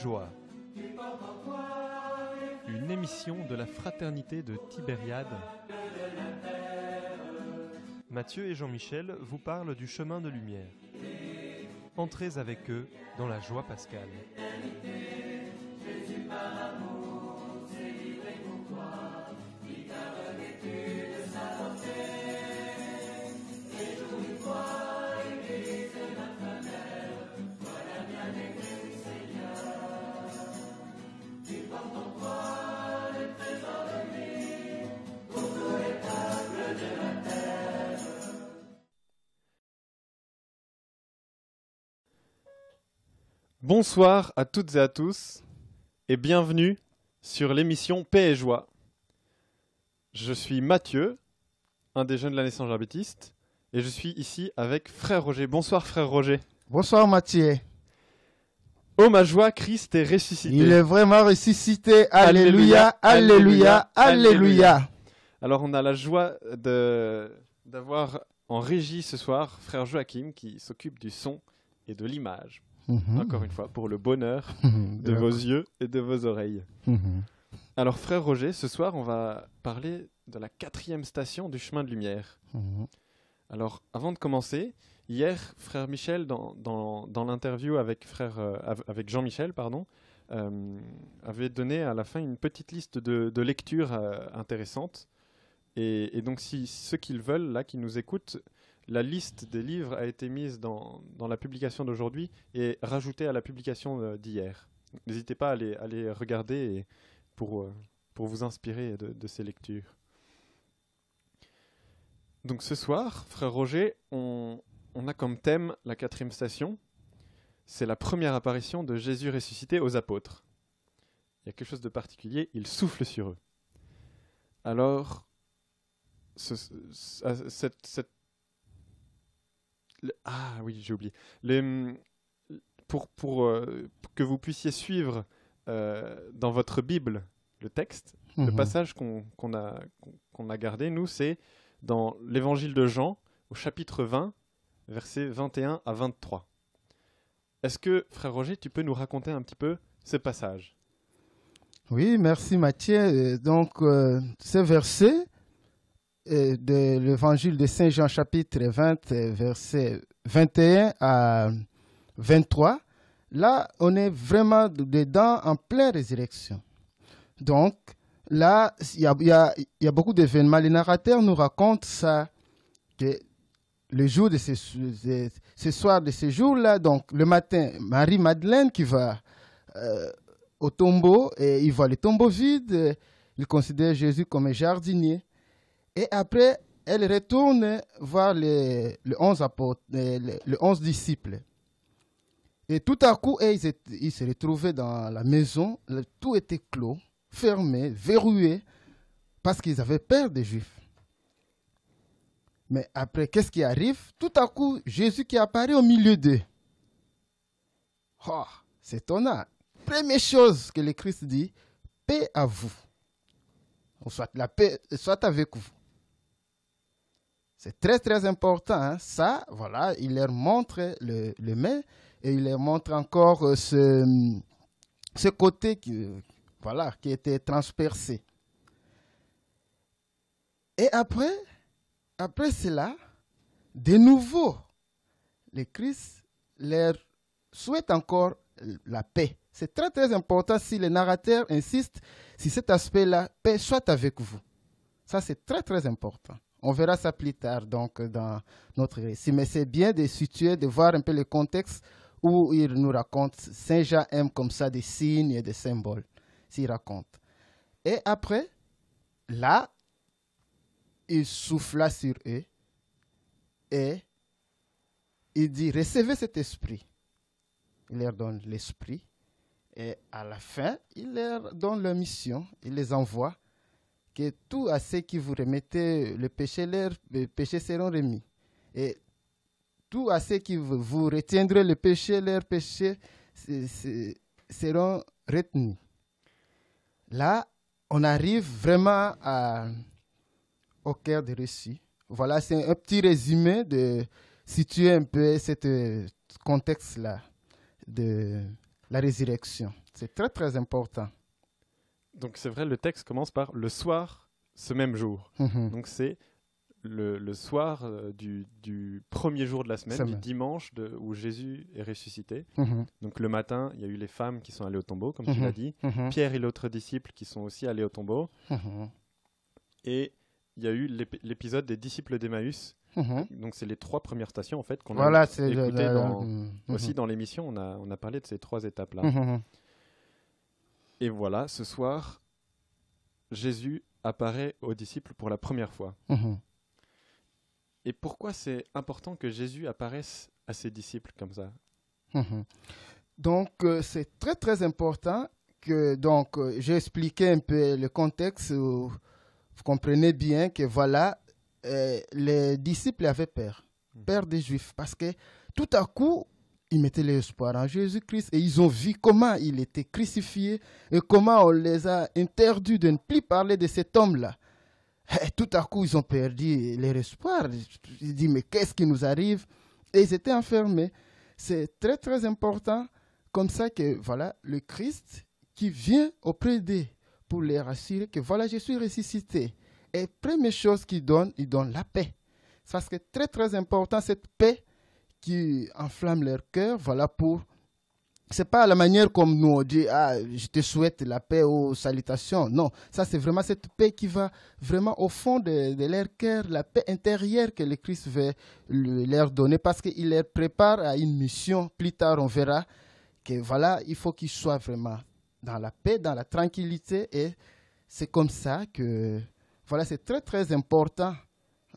Joie, une émission de la Fraternité de Tibériade. Mathieu et Jean-Michel vous parlent du chemin de lumière. Entrez avec eux dans la joie pascale. Bonsoir à toutes et à tous et bienvenue sur l'émission Paix et Joie. Je suis Mathieu, un des jeunes de l'année Saint-Jean-Baptiste, et je suis ici avec frère Roger. Bonsoir frère Roger. Bonsoir Mathieu. Oh ma joie, Christ est ressuscité. Il est vraiment ressuscité. Alléluia, alléluia, alléluia. Alors on a la joie d'avoir en régie ce soir frère Joachim qui s'occupe du son et de l'image. Encore une fois, pour le bonheur de vos yeux et de vos oreilles. Alors, frère Roger, ce soir, on va parler de la 4e station du chemin de lumière. Alors, avant de commencer, hier, frère Michel, dans l'interview avec, avec Jean-Michel, avait donné à la fin une petite liste de lectures intéressantes. Et donc, si ceux qui le veulent, là, qui nous écoutent, la liste des livres a été mise dans la publication d'aujourd'hui et rajoutée à la publication d'hier. N'hésitez pas à les regarder pour vous inspirer de ces lectures. Donc ce soir, frère Roger, on a comme thème la 4e station. C'est la première apparition de Jésus ressuscité aux apôtres. Il y a quelque chose de particulier, il souffle sur eux. Alors, ah oui, j'ai oublié. Pour que vous puissiez suivre dans votre Bible le texte, le passage qu'on a gardé, nous, c'est dans l'évangile de Jean, au chapitre 20, versets 21 à 23. Est-ce que, frère Roger, tu peux nous raconter un petit peu ce passage ? Oui, merci Mathieu. Donc, ce verset de l'évangile de Saint Jean chapitre 20, versets 21 à 23, là, on est vraiment dedans en pleine résurrection. Donc, là, il y a beaucoup d'événements. Les narrateurs nous racontent ça, que le jour de ce soir de ce jour-là, donc le matin, Marie-Madeleine qui va au tombeau, et il voit le tombeau vide, il considère Jésus comme un jardinier. Et après, elle retourne voir les 11 apôtres, les 11 disciples. Et tout à coup, ils se retrouvaient dans la maison. Tout était clos, fermé, verrouillé, parce qu'ils avaient peur des Juifs. Mais après, qu'est-ce qui arrive? Tout à coup, Jésus qui apparaît au milieu d'eux. Oh, c'est étonnant. Première chose que le Christ dit, paix à vous. Ou soit la paix soit avec vous. C'est très, très important. Hein? Ça, voilà, il leur montre le main et il leur montre encore ce côté qui était transpercé. Et après cela, de nouveau, le Christ leur souhaite encore la paix. C'est très, très important si le narrateur insiste si cet aspect-là, paix soit avec vous. Ça, c'est très, très important. On verra ça plus tard donc, dans notre récit. Mais c'est bien de situer, de voir un peu le contexte où il nous raconte. Saint Jean aime comme ça des signes et des symboles, s'il raconte. Et après, là, il souffla sur eux et il dit, recevez cet esprit. Il leur donne l'esprit et à la fin, il leur donne leur mission, il les envoie. Que tout à ceux qui vous remettez le péché, les péchés seront remis. Et tout à ceux qui vous retiendrez le péché, leurs péchés seront retenus. Là, on arrive vraiment au cœur du récit. Voilà, c'est un petit résumé de situer un peu ce contexte-là de la résurrection. C'est très, très important. Donc c'est vrai, le texte commence par le soir, ce même jour. Donc c'est le soir du premier jour de la semaine, du dimanche où Jésus est ressuscité. Donc le matin, il y a eu les femmes qui sont allées au tombeau, comme tu l'as dit. Pierre et l'autre disciple qui sont aussi allés au tombeau. Et il y a eu l'épisode des disciples d'Emmaüs. Donc c'est les 3 premières stations en fait qu'on a écoutées aussi dans l'émission. On a parlé de ces 3 étapes-là. Et voilà, ce soir, Jésus apparaît aux disciples pour la première fois. Et pourquoi c'est important que Jésus apparaisse à ses disciples comme ça? Donc, c'est très, très important que, j'ai expliqué un peu le contexte. Vous comprenez bien que, voilà, les disciples avaient peur des Juifs, parce que tout à coup, ils mettaient l'espoir en Jésus-Christ et ils ont vu comment il était crucifié et comment on les a interdits de ne plus parler de cet homme-là. Et tout à coup, ils ont perdu leur espoir. Ils disent, mais qu'est-ce qui nous arrive? Et ils étaient enfermés. C'est très, très important, comme ça que, voilà, le Christ qui vient auprès d'eux pour les rassurer que, voilà, je suis ressuscité. Et première chose qu'il donne, il donne la paix. Parce que très, très important, cette paix qui enflamme leur cœur, voilà, pour... C'est pas la manière comme nous on dit, je te souhaite la paix ou salutations. Non, ça c'est vraiment cette paix qui va vraiment au fond de leur cœur, la paix intérieure que le Christ veut leur donner, parce qu'il les prépare à une mission. Plus tard, on verra que voilà, il faut qu'ils soient vraiment dans la paix, dans la tranquillité, et c'est comme ça que, voilà, c'est très très important.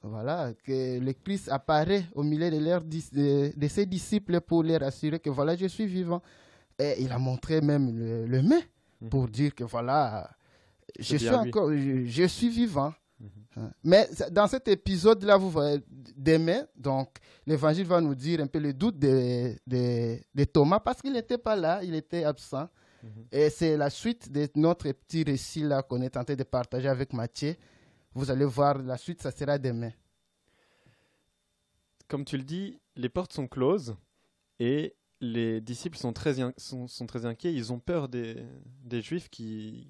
Voilà, que le Christ apparaît au milieu de ses disciples pour les rassurer que voilà, je suis vivant. Et il a montré même le main pour dire que voilà, je suis vivant. Mais dans cet épisode-là, vous voyez, demain, donc l'évangile va nous dire un peu le doute de Thomas, parce qu'il n'était pas là, il était absent. Et c'est la suite de notre petit récit là qu'on est tenté de partager avec Matthieu. Vous allez voir, la suite, ça sera demain. Comme tu le dis, les portes sont closes et les disciples sont très inquiets. Ils ont peur des Juifs qui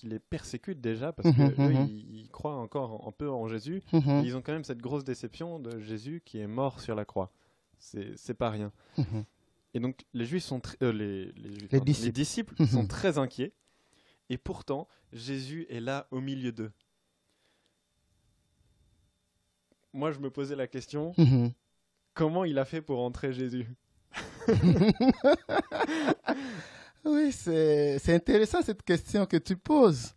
les persécutent déjà parce qu'eux, ils croient encore un peu en Jésus. Et ils ont quand même cette grosse déception de Jésus qui est mort sur la croix. C'est pas rien. Et donc, les Juifs sont les disciples sont très inquiets. Et pourtant, Jésus est là au milieu d'eux. Moi, je me posais la question, comment il a fait pour entrer Jésus? Oui, c'est intéressant cette question que tu poses.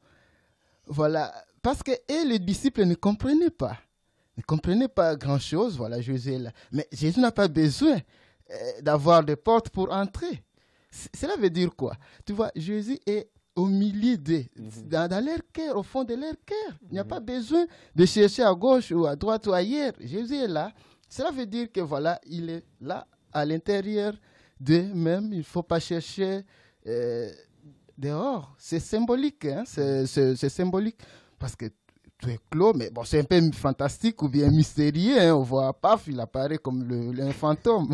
Voilà, parce que les disciples ne comprenaient pas grand-chose. Voilà, Jésus est là. Mais Jésus n'a pas besoin d'avoir des portes pour entrer. Cela veut dire quoi? Tu vois, Jésus est au milieu d'eux, dans leur cœur, au fond de leur cœur. Il n'y a pas besoin de chercher à gauche ou à droite ou ailleurs. Jésus est là. Cela veut dire que voilà, il est là à l'intérieur d'eux-mêmes. Il ne faut pas chercher dehors. C'est symbolique, hein? C'est symbolique parce que tout est clos, mais bon, c'est un peu fantastique ou bien mystérieux. Hein? On voit, paf, il apparaît comme un fantôme.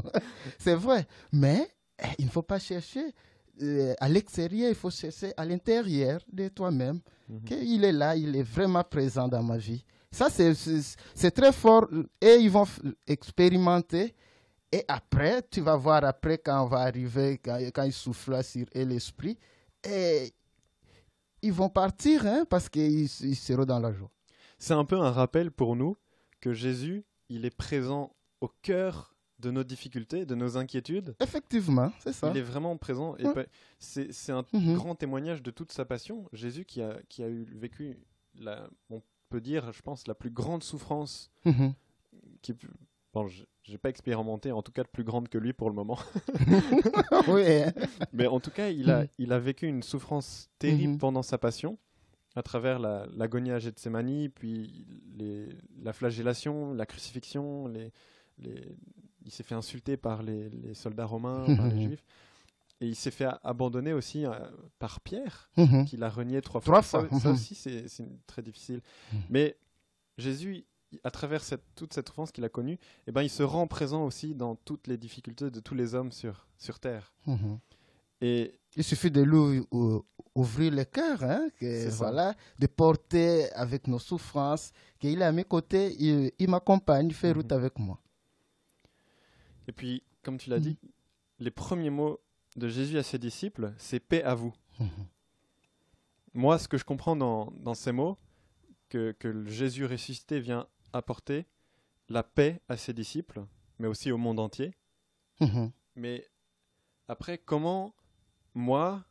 C'est vrai, mais il ne faut pas chercher à l'extérieur, il faut chercher à l'intérieur de toi-même. Qu'il est là, il est vraiment présent dans ma vie. Ça, c'est très fort et ils vont expérimenter. Et après, tu vas voir après quand on va arriver, quand il souffle sur l'esprit, et ils vont partir parce qu'ils seront dans la joie. C'est un peu un rappel pour nous que Jésus, il est présent au cœur de nos difficultés, de nos inquiétudes. Effectivement, c'est ça. Il est vraiment présent. Et c'est un grand témoignage de toute sa passion. Jésus qui a vécu, on peut dire, je pense, la plus grande souffrance. Bon, je n'ai pas expérimenté, en tout cas, de plus grande que lui pour le moment. Oui. Mais en tout cas, il a vécu une souffrance terrible pendant sa passion, à travers l'agonie à Gethsémani, puis la flagellation, la crucifixion, il s'est fait insulter par les soldats romains, par les Juifs. Et il s'est fait abandonner aussi par Pierre, qui l'a renié 3 fois. Ça aussi, c'est très difficile. Mais Jésus, à travers toute cette souffrance qu'il a connue, il se rend présent aussi dans toutes les difficultés de tous les hommes sur terre. Et il suffit de lui ouvrir le cœur, hein, voilà, de porter avec nos souffrances, qu'il est à mes côtés, il m'accompagne, il fait route avec moi. Et puis, comme tu l'as dit, les premiers mots de Jésus à ses disciples, c'est paix à vous. Moi, ce que je comprends dans ces mots, que le Jésus ressuscité vient apporter la paix à ses disciples, mais aussi au monde entier. Mais après, comment moi,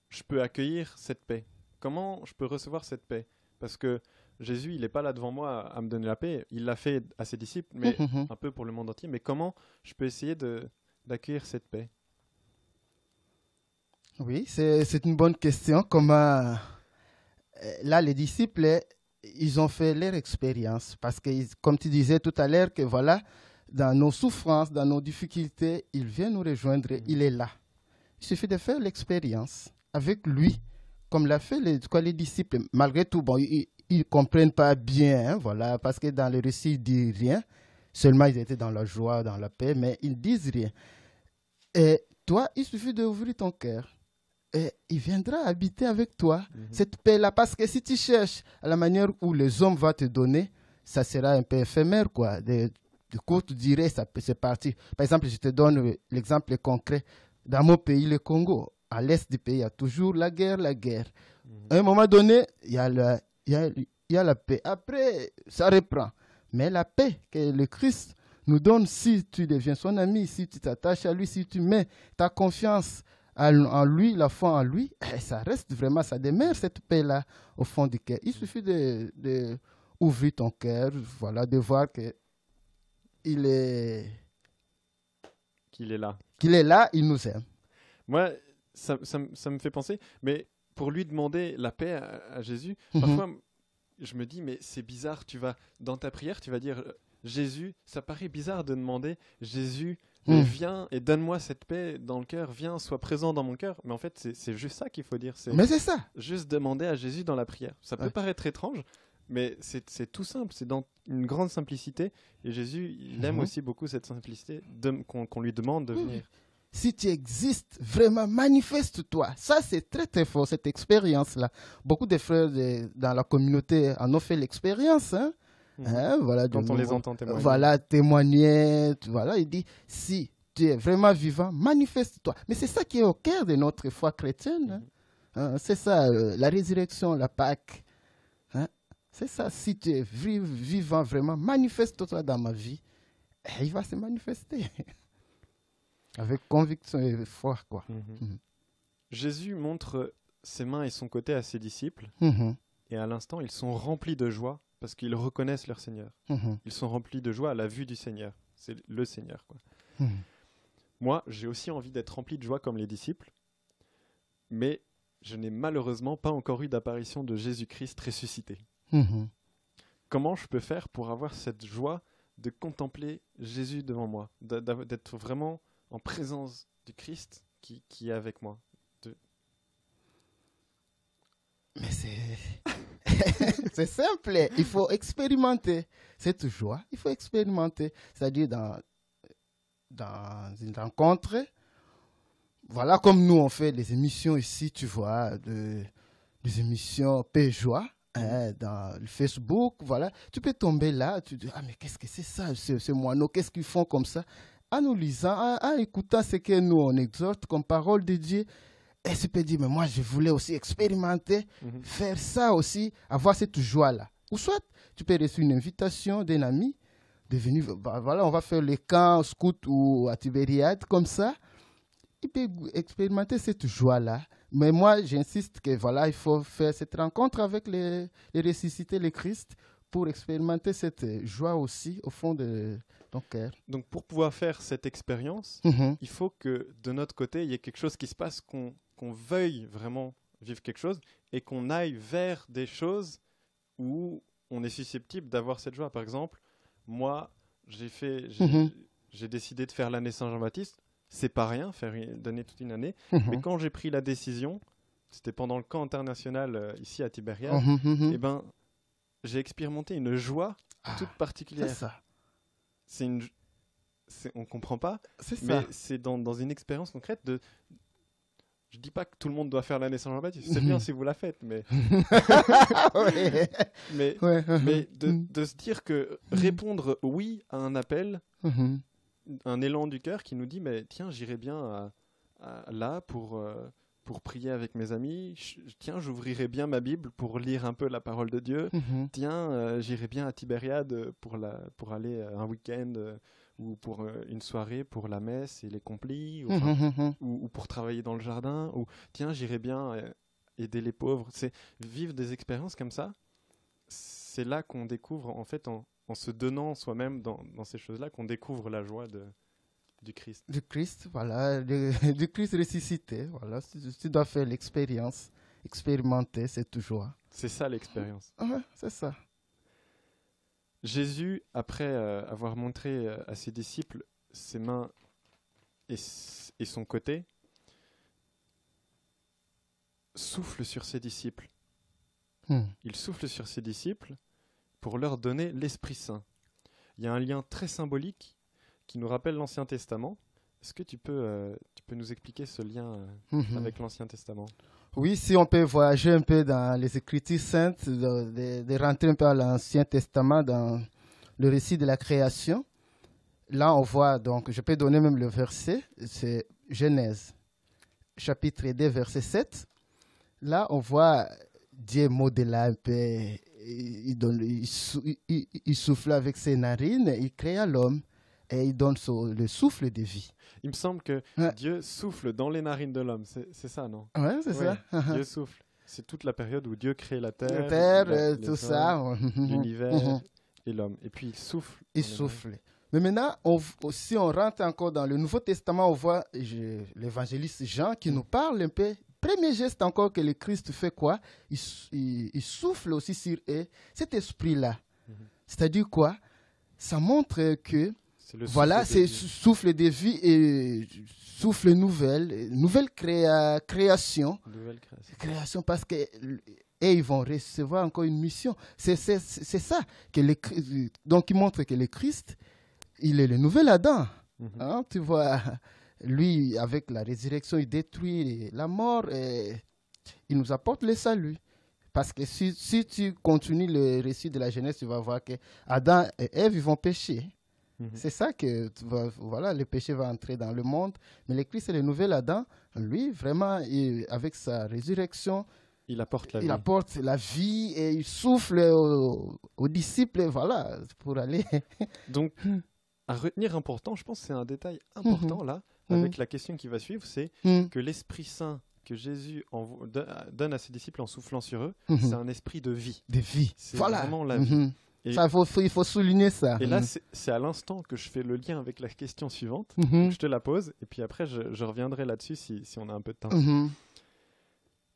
je peux accueillir cette paix? Comment je peux recevoir cette paix? Parce que Jésus, il n'est pas là devant moi à me donner la paix. Il l'a fait à ses disciples, mais un peu pour le monde entier. Mais comment je peux essayer d'accueillir cette paix? Oui, c'est une bonne question. Comment là, les disciples, ils ont fait leur expérience. Parce que, comme tu disais tout à l'heure, que voilà, dans nos souffrances, dans nos difficultés, il vient nous rejoindre, il est là. Il suffit de faire l'expérience avec lui, comme l'a fait les disciples. Malgré tout, bon, ils ne comprennent pas bien, hein, voilà, parce que dans le récit, ils ne disent rien. Seulement, ils étaient dans la joie, dans la paix, mais ils ne disent rien. Et toi, il suffit d'ouvrir ton cœur. Et il viendra habiter avec toi, cette paix-là. Parce que si tu cherches à la manière où les hommes vont te donner, ça sera un peu éphémère, quoi. De courte durée, c'est parti. Par exemple, je te donne l'exemple concret. Dans mon pays, le Congo, à l'est du pays, il y a toujours la guerre. À un moment donné, il y a la paix. Après, ça reprend. Mais la paix que le Christ nous donne, si tu deviens son ami, si tu t'attaches à lui, si tu mets ta confiance en lui, la foi en lui, ça reste vraiment, ça demeure cette paix-là au fond du cœur. Il suffit de ouvrir ton cœur, voilà, de voir que qu'il est là. Qu'il est là, il nous aime. Moi, ça me fait penser, mais pour lui demander la paix à Jésus, parfois, je me dis, mais c'est bizarre, dans ta prière, tu vas dire, Jésus, ça paraît bizarre de demander, Jésus, viens et donne-moi cette paix dans le cœur, viens, sois présent dans mon cœur. Mais en fait, c'est juste ça qu'il faut dire. Mais c'est ça. Juste demander à Jésus dans la prière. Ça peut paraître étrange, mais c'est tout simple, c'est dans une grande simplicité. Et Jésus, il aime aussi beaucoup cette simplicité qu'on lui demande de venir. Si tu existes, vraiment, manifeste-toi. Ça, c'est très, très fort, cette expérience-là. Beaucoup de frères dans la communauté en ont fait l'expérience, hein. Voilà, quand on les entend témoigner. Voilà, témoigner. Voilà, il dit, si tu es vraiment vivant, manifeste-toi. Mais c'est ça qui est au cœur de notre foi chrétienne. C'est ça, la résurrection, la Pâque. C'est ça, si tu es vivant vraiment, manifeste-toi dans ma vie. Et il va se manifester. Avec conviction et foi, quoi. Jésus montre ses mains et son côté à ses disciples. Et à l'instant, ils sont remplis de joie parce qu'ils reconnaissent leur Seigneur. Ils sont remplis de joie à la vue du Seigneur. C'est le Seigneur, quoi. Moi, j'ai aussi envie d'être rempli de joie comme les disciples, mais je n'ai malheureusement pas encore eu d'apparition de Jésus-Christ ressuscité. Comment je peux faire pour avoir cette joie de contempler Jésus devant moi, d'être vraiment en présence du Christ qui est avec moi? Mais c'est simple, il faut expérimenter cette joie, il faut expérimenter, c'est-à-dire dans une rencontre, voilà, comme nous on fait des émissions ici, tu vois, des émissions Paix-Joie, dans le Facebook, voilà, tu peux tomber là, tu dis, ah mais qu'est-ce que c'est ça, ce moineau, qu'est-ce qu'ils font comme ça? En nous lisant, en écoutant ce que nous on exhorte comme parole de Dieu, et tu peux dire, mais moi je voulais aussi expérimenter, faire ça aussi, avoir cette joie-là. Ou soit tu peux recevoir une invitation d'un ami de venir, voilà, on va faire les camps scout ou à Tibériade, comme ça. Il peut expérimenter cette joie-là. Mais moi, j'insiste que voilà, il faut faire cette rencontre avec les ressuscités, les Christ, pour expérimenter cette joie aussi au fond de ton cœur. Donc pour pouvoir faire cette expérience, il faut que de notre côté, il y ait quelque chose qui se passe, qu'on veuille vraiment vivre quelque chose et qu'on aille vers des choses où on est susceptible d'avoir cette joie. Par exemple, moi, j'ai décidé de faire l'année Saint-Jean-Baptiste. C'est pas rien, donner toute une année. Mais quand j'ai pris la décision, c'était pendant le camp international ici à Tibériade, et ben, j'ai expérimenté une joie toute particulière. C'est ça. On comprend pas, mais c'est dans une expérience concrète Je dis pas que tout le monde doit faire l'année sans Jean-Baptiste. C'est bien si vous la faites, mais Ouais. mais, Ouais. mais de se dire que répondre oui à un appel, un élan du cœur qui nous dit mais tiens, j'irai bien là pour prier avec mes amis. Tiens, j'ouvrirai bien ma Bible pour lire un peu la parole de Dieu. Tiens, j'irai bien à Tibériade pour aller un week-end ou pour une soirée pour la messe et les complis, ou pour travailler dans le jardin. Ou tiens, j'irai bien aider les pauvres. C'est vivre des expériences comme ça. C'est là qu'on découvre, en fait, en se donnant soi-même dans ces choses-là, qu'on découvre la joie du Christ. Du Christ, voilà, du Christ ressuscité, voilà. Tu dois faire l'expérience, expérimenter cette joie. C'est ça l'expérience. Ouais, c'est ça. Jésus, après avoir montré à ses disciples ses mains et son côté, souffle sur ses disciples. Il souffle sur ses disciples pour leur donner l'Esprit Saint. Il y a un lien très symbolique qui nous rappelle l'Ancien Testament. Est-ce que tu peux nous expliquer ce lien avec l'Ancien Testament ? Oui, si on peut voyager un peu dans les Écritures saintes, de rentrer un peu à l'Ancien Testament, dans le récit de la création. Là, on voit, donc, je peux donner même le verset, c'est Genèse, chapitre 2, verset 7. Là, on voit Dieu modeler un peu, il souffle avec ses narines, il crée l'homme et il donne le souffle de vie. Il me semble que Dieu souffle dans les narines de l'homme, c'est ça, non ? Oui, c'est ça. Dieu souffle. C'est toute la période où Dieu crée la terre, La terre, tout ça. L'univers et l'homme. Et puis il souffle. Il souffle. Mais maintenant, si on rentre encore dans le Nouveau Testament, on voit l'évangéliste Jean qui nous parle un peu. Premier geste encore que le Christ fait quoi ? Il souffle aussi sur eux, cet esprit-là. C'est-à-dire quoi ? Ça montre que voilà, c'est souffle de vie et souffle nouvelle création. Création parce que et ils vont recevoir encore une mission. C'est ça que donc il montre que le Christ, il est le nouvel Adam. Hein, tu vois, lui avec la résurrection, il détruit la mort et il nous apporte le salut. Parce que si tu continues le récit de la Genèse, tu vas voir que Adam et Ève ils vont pécher. C'est ça que voilà, le péché va entrer dans le monde. Mais le Christ est le nouvel Adam. Lui, vraiment, avec sa résurrection, il apporte la vie et il souffle aux disciples, voilà, pour aller. Donc, à retenir important, je pense que c'est un détail important là, avec la question qui va suivre, c'est que l'Esprit Saint que Jésus donne à ses disciples en soufflant sur eux, c'est un esprit de vie. De vie. C'est voilà. vraiment la vie. Et ça, il faut souligner ça. Et là, c'est à l'instant que je fais le lien avec la question suivante. Je te la pose, et puis après, je reviendrai là-dessus si on a un peu de temps.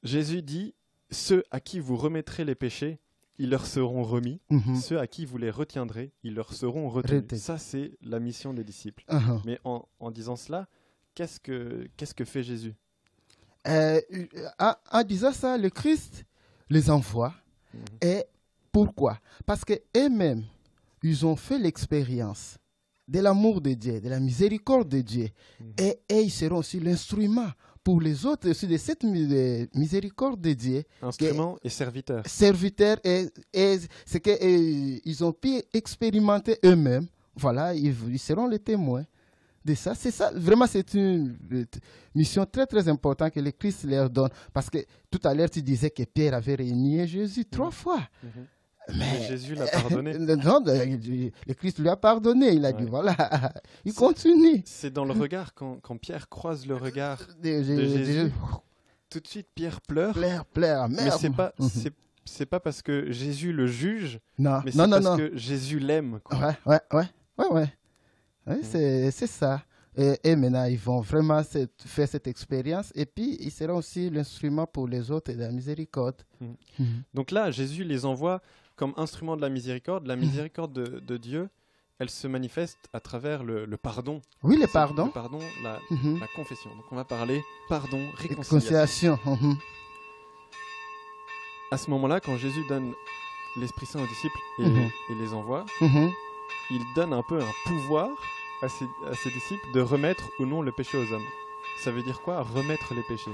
Jésus dit, ceux à qui vous remettrez les péchés, ils leur seront remis. Ceux à qui vous les retiendrez, ils leur seront retenus. Ça, c'est la mission des disciples. Mais en disant cela, qu'est-ce que fait Jésus ? En disant ça, le Christ les envoie. Et pourquoi ? Parce qu'eux-mêmes, ils ont fait l'expérience de l'amour de Dieu, de la miséricorde de Dieu. Et ils seront aussi l'instrument pour les autres aussi de cette miséricorde de Dieu. Instrument et serviteur. Serviteur, et c'est qu'ils ont pu expérimenter eux-mêmes. Voilà, ils seront les témoins de ça. C'est ça, vraiment, c'est une mission très, très importante que le Christ leur donne. Parce que tout à l'heure, tu disais que Pierre avait renié Jésus 3 fois. Mais Jésus l'a pardonné. Non, le Christ lui a pardonné. Il a dit, voilà, il continue. C'est dans le regard, quand Pierre croise le regard de Jésus, tout de suite, Pierre pleure. Pleure, mais c'est pas parce que Jésus le juge, mais c'est parce que Jésus l'aime. Ouais, c'est ça. Et maintenant, ils vont vraiment faire cette expérience. Et puis, ils seront aussi l'instrument pour les autres de la miséricorde. Donc là, Jésus les envoie comme instrument de la miséricorde. La miséricorde de Dieu, elle se manifeste à travers le pardon. Oui, le pardon. Le pardon, la confession. Donc on va parler pardon, réconciliation. À ce moment-là, quand Jésus donne l'Esprit Saint aux disciples et les envoie, il donne un peu un pouvoir à ses disciples de remettre ou non le péché aux hommes. Ça veut dire quoi, remettre les péchés ?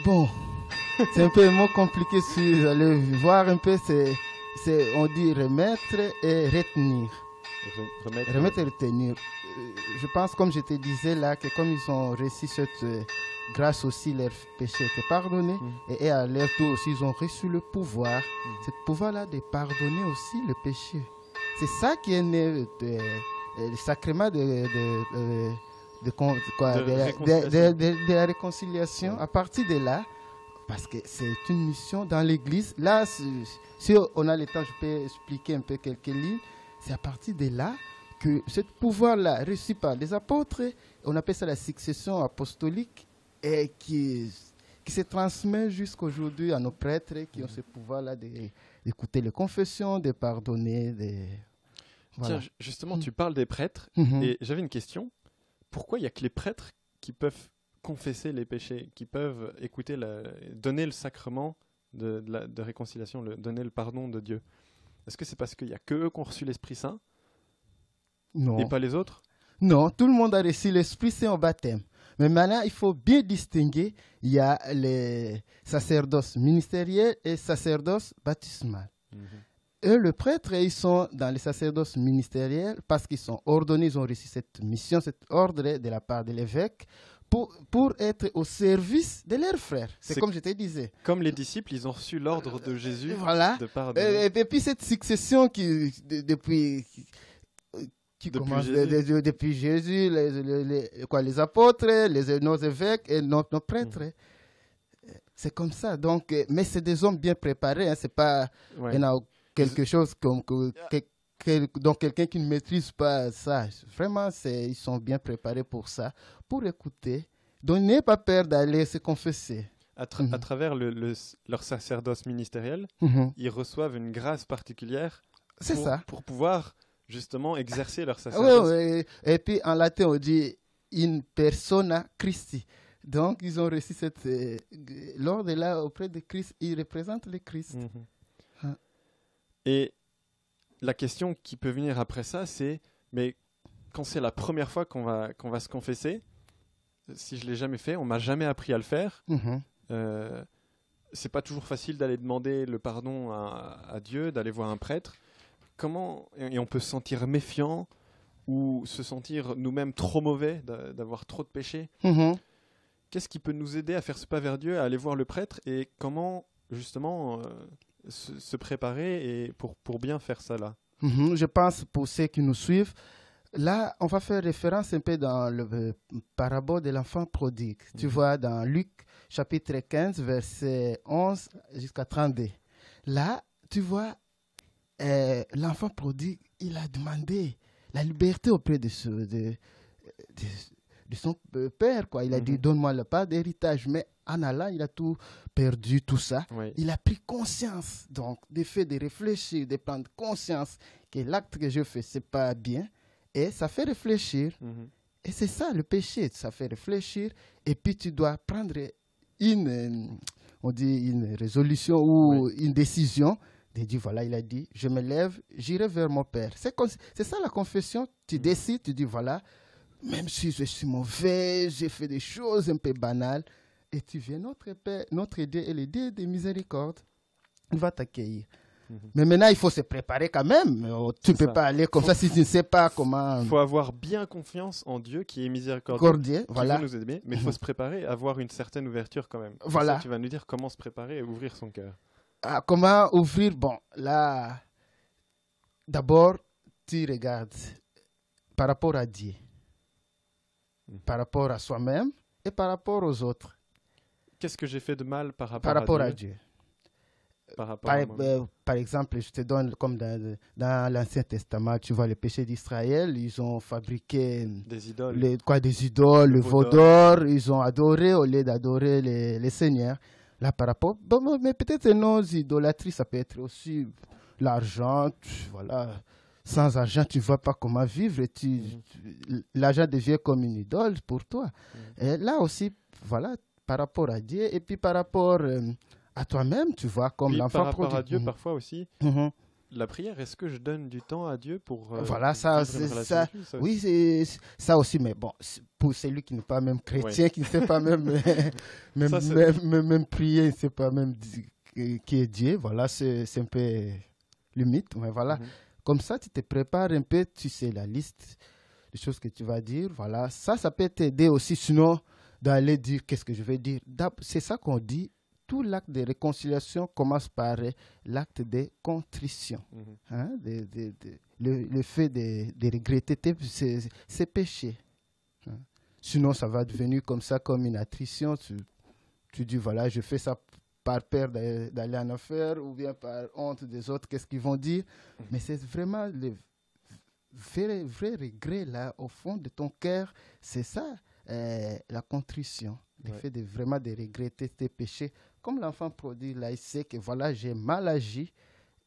Bon, c'est un peu un mot compliqué si vous allez voir un peu, on dit remettre et retenir. Remettre et retenir. Je pense, comme je te disais là, que comme ils ont reçu cette grâce aussi, leurs péchés étaient pardonnés, et à leur tour aussi, ils ont reçu le pouvoir, ce pouvoir-là de pardonner aussi le péché. C'est ça qui est né le sacrement de la réconciliation. À partir de là, parce que c'est une mission dans l'Église. Là, si on a le temps, je peux expliquer un peu quelques lignes. C'est à partir de là que ce pouvoir-là, reçu par les apôtres, on appelle ça la succession apostolique, et qui se transmet jusqu'aujourd'hui à nos prêtres qui ont ce pouvoir-là d'écouter les confessions, de pardonner. Voilà. Tiens, justement, tu parles des prêtres, et j'avais une question. Pourquoi il n'y a que les prêtres qui peuvent confesser les péchés, qui peuvent donner le sacrement de réconciliation, donner le pardon de Dieu? Est-ce que c'est parce qu'il n'y a qu'eux qui ont reçu l'Esprit Saint? Non. Et pas les autres? Non, tout le monde a reçu l'Esprit Saint au baptême. Mais maintenant, il faut bien distinguer. Il y a les sacerdoces ministériels et sacerdoces baptismales. Eux, le prêtre, ils sont dans les sacerdoces ministériels parce qu'ils sont ordonnés, ils ont reçu cette mission, cet ordre de la part de l'évêque pour être au service de leurs frères. C'est comme je te disais. Comme les disciples, ils ont reçu l'ordre de Jésus de pardonner. Et puis cette succession depuis Jésus, les apôtres, nos évêques et nos prêtres. C'est comme ça. Donc, mais c'est des hommes bien préparés. Hein, c'est pas quelque chose donc quelqu'un qui ne maîtrise pas ça. Vraiment, ils sont bien préparés pour ça, pour écouter. Donc, n'ayez pas peur d'aller se confesser. À travers leur sacerdoce ministériel, ils reçoivent une grâce particulière pour pouvoir justement exercer leur sacerdoce. Oui. Et puis, en latin, on dit « in persona Christi ». Donc, ils ont reçu l'ordre-là auprès de Christ. Ils représentent le Christ. Et la question qui peut venir après ça, c'est, mais quand c'est la première fois qu'on va se confesser, si je ne l'ai jamais fait, on ne m'a jamais appris à le faire, c'est pas toujours facile d'aller demander le pardon à Dieu, d'aller voir un prêtre. Et on peut se sentir méfiant ou se sentir nous-mêmes trop mauvais, d'avoir trop de péchés. Qu'est-ce qui peut nous aider à faire ce pas vers Dieu, à aller voir le prêtre, et comment justement se préparer et pour bien faire ça là? Je pense, pour ceux qui nous suivent, là, on va faire référence un peu dans le parabole de l'enfant prodigue. Tu vois, dans Luc, chapitre 15, verset 11 jusqu'à 32. Là, tu vois, l'enfant prodigue, il a demandé la liberté auprès de son père, quoi. Il a dit, donne-moi le part d'héritage. Mais en allant, il a tout perdu, tout ça. Oui. Il a pris conscience, donc, du fait de réfléchir, de prendre conscience que l'acte que je fais, c'est pas bien. Et ça fait réfléchir. Et c'est ça, le péché, ça fait réfléchir. Et puis, tu dois prendre une résolution ou une décision de dire, voilà, il a dit, je me lève, j'irai vers mon père. C'est ça la confession. Tu décides, tu dis, voilà, même si je suis mauvais, j'ai fait des choses un peu banales, et tu viens, notre Père, notre Dieu et le Dieu de miséricorde, il va t'accueillir. Mais maintenant, il faut se préparer quand même. Tu ne peux pas aller comme ça si tu ne sais pas comment. Il faut avoir bien confiance en Dieu qui est miséricordieux, qui voilà. veut nous aider, mais il faut se préparer, avoir une certaine ouverture quand même. Voilà. Ça, tu vas nous dire comment se préparer et ouvrir son cœur. Comment ouvrir? Bon, là, d'abord, tu regardes par rapport à Dieu, par rapport à soi-même et par rapport aux autres. Qu'est-ce que j'ai fait de mal par rapport à Dieu? Par exemple, je te donne comme dans l'Ancien Testament, tu vois les péchés d'Israël, ils ont fabriqué des idoles, le veau d'or, ils ont adoré au lieu d'adorer les seigneurs. Là, par rapport, mais peut-être nos idolâtries, ça peut être aussi l'argent, voilà. Sans argent, tu ne vois pas comment vivre. L'argent devient comme une idole pour toi. Et là aussi, voilà, par rapport à Dieu et puis par rapport à toi-même, tu vois, comme l'enfant par rapport à Dieu, parfois aussi, la prière, est-ce que je donne du temps à Dieu pour voilà, ça, vivre une relation ça, avec lui, ça oui, aussi. c'est ça aussi, mais bon, pour celui qui n'est pas même chrétien, qui ne sait pas même, Ça, même prier, il ne sait pas même qui est Dieu, voilà, c'est un peu limite, mais voilà. Comme ça, tu te prépares un peu, tu sais la liste des choses que tu vas dire, voilà. Ça peut t'aider aussi, sinon, d'aller dire qu'est-ce que je vais dire. C'est ça qu'on dit. Tout l'acte de réconciliation commence par l'acte de contrition. Hein, le fait de regretter ses péchés. Hein. Sinon, ça va devenir comme ça, comme une attrition. Tu dis, voilà, je fais ça par peur d'aller en enfer ou bien par honte des autres, qu'est-ce qu'ils vont dire. Mais c'est vraiment le vrai regret, là, au fond de ton cœur. C'est ça, la contrition. Le fait de vraiment de regretter tes péchés. Comme l'enfant prodigue, là, il sait que voilà, j'ai mal agi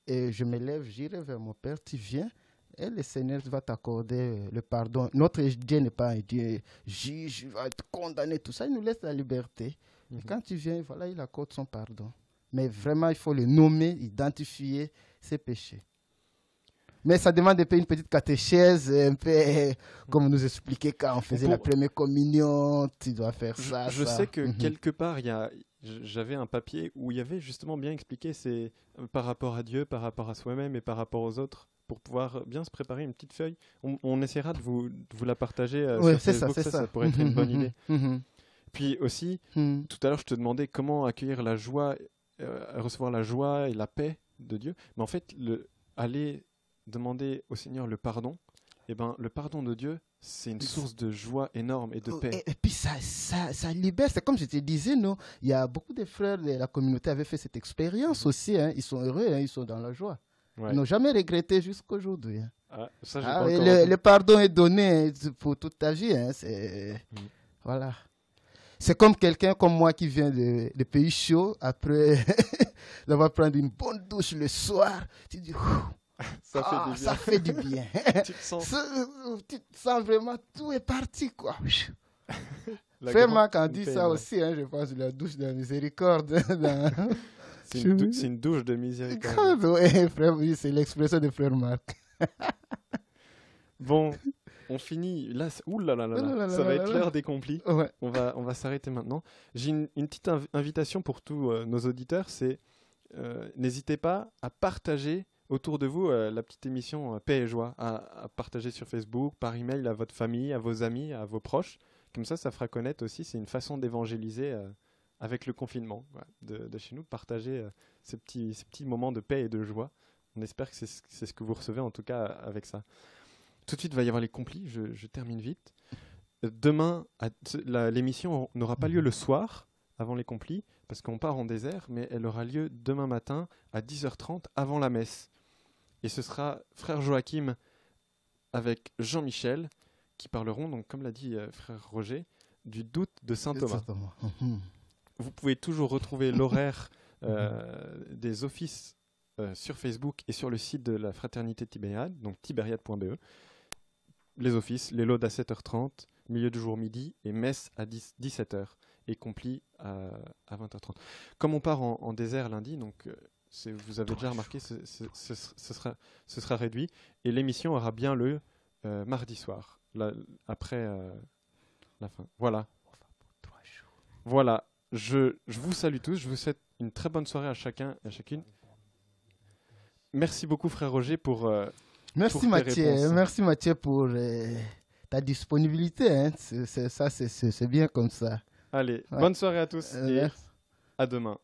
et je me lève, j'irai vers mon Père, tu viens et le Seigneur va t'accorder le pardon. Notre Dieu n'est pas un Dieu juge, il va te condamner, tout ça, il nous laisse la liberté. Et quand tu viens, voilà, il accorde son pardon. Mais vraiment, il faut le nommer, identifier ses péchés. Mais ça demande un peu une petite catéchèse, un peu comme nous expliquait quand on faisait la première communion, tu dois faire ça. Je sais que quelque part, j'avais un papier où il y avait justement bien expliqué c'est par rapport à Dieu, par rapport à soi-même et par rapport aux autres, pour pouvoir bien se préparer une petite feuille. On essaiera de vous la partager sur Facebook, ça pourrait être une bonne idée. Puis aussi, tout à l'heure, je te demandais comment accueillir la joie, recevoir la joie et la paix de Dieu. Mais en fait, aller demander au Seigneur le pardon, le pardon de Dieu, c'est une source de joie énorme et de paix. Et puis ça libère. C'est comme je te disais, non, il y a beaucoup de frères de la communauté qui avaient fait cette expérience aussi. Hein. Ils sont heureux, hein, ils sont dans la joie. Ouais. Ils n'ont jamais regretté jusqu'à aujourd'hui. Hein. Le pardon est donné pour toute ta vie. Hein. Voilà. C'est comme quelqu'un comme moi qui vient de pays chauds. Après, on va prendre une bonne douche le soir. Tu dis... Ça fait du bien. tu te sens vraiment, tout est parti, quoi. Frère Marc a dit ça aussi, hein, je pense, la douche de la miséricorde. C'est une douche de miséricorde. Oui, c'est l'expression de Frère Marc. Bon, on finit. Là, ça va être l'heure des complis. Ouais. On va s'arrêter maintenant. J'ai une petite invitation pour tous nos auditeurs, c'est n'hésitez pas à partager autour de vous, la petite émission Paix et Joie, à partager sur Facebook, par email à votre famille, à vos amis, à vos proches. Comme ça fera connaître aussi. C'est une façon d'évangéliser avec le confinement de chez nous, de partager ces petits moments de paix et de joie. On espère que c'est ce que vous recevez, en tout cas, avec ça. Tout de suite, il va y avoir les complis. Je termine vite. Demain, l'émission n'aura pas lieu le soir, avant les complis, parce qu'on part en désert, mais elle aura lieu demain matin à 10h30 avant la messe. Et ce sera frère Joachim avec Jean-Michel qui parleront, donc, comme l'a dit frère Roger, du doute de saint Thomas. Vous pouvez toujours retrouver l'horaire des offices sur Facebook et sur le site de la Fraternité Tibériade, donc tibériade.be. Les offices, les laudes à 7h30, milieu du jour midi et messe à 17h et complis à 20h30. Comme on part en désert lundi, donc... vous avez déjà remarqué, ce sera réduit. Et l'émission aura bien lieu mardi soir, après la fin. Voilà. Voilà. Je vous salue tous. Je vous souhaite une très bonne soirée à chacun et à chacune. Merci beaucoup, frère Roger, pour Merci Mathieu. Merci Mathieu pour ta disponibilité. Hein. C'est bien comme ça. Allez, bonne soirée à tous et à demain.